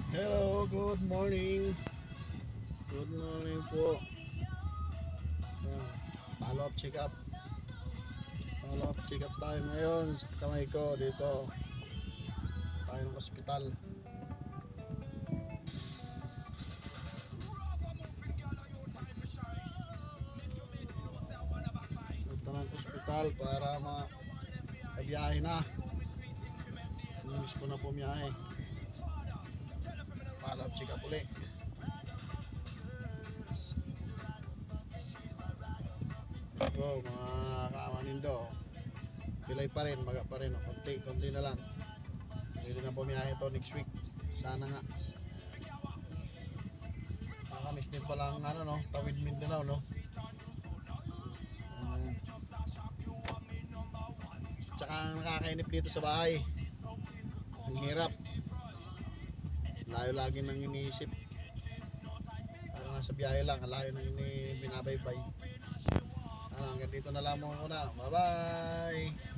Hello, good morning. Good morning po. Follow up check up. Follow up check up tayo ngayon sa kamay ko dito. Tayo ng ospital. Punta ng ospital para makabiyahe na. Miss ko na pumiyahe. Follow up check up ulit. So mga kaamanindo, pilay pa rin, maga pa rin, konti na lang. Pwede na pumiyahe to next week. Sana nga. Nakamiss din palang Tawid Mindanao, no? Tsaka nakakainip dito sa bahay. Ang hirap. Layo lagi nang iniisip. Parang nasa biyahe lang, layo nang binabaybay. Hanggang dito na lamang muna. Bye bye.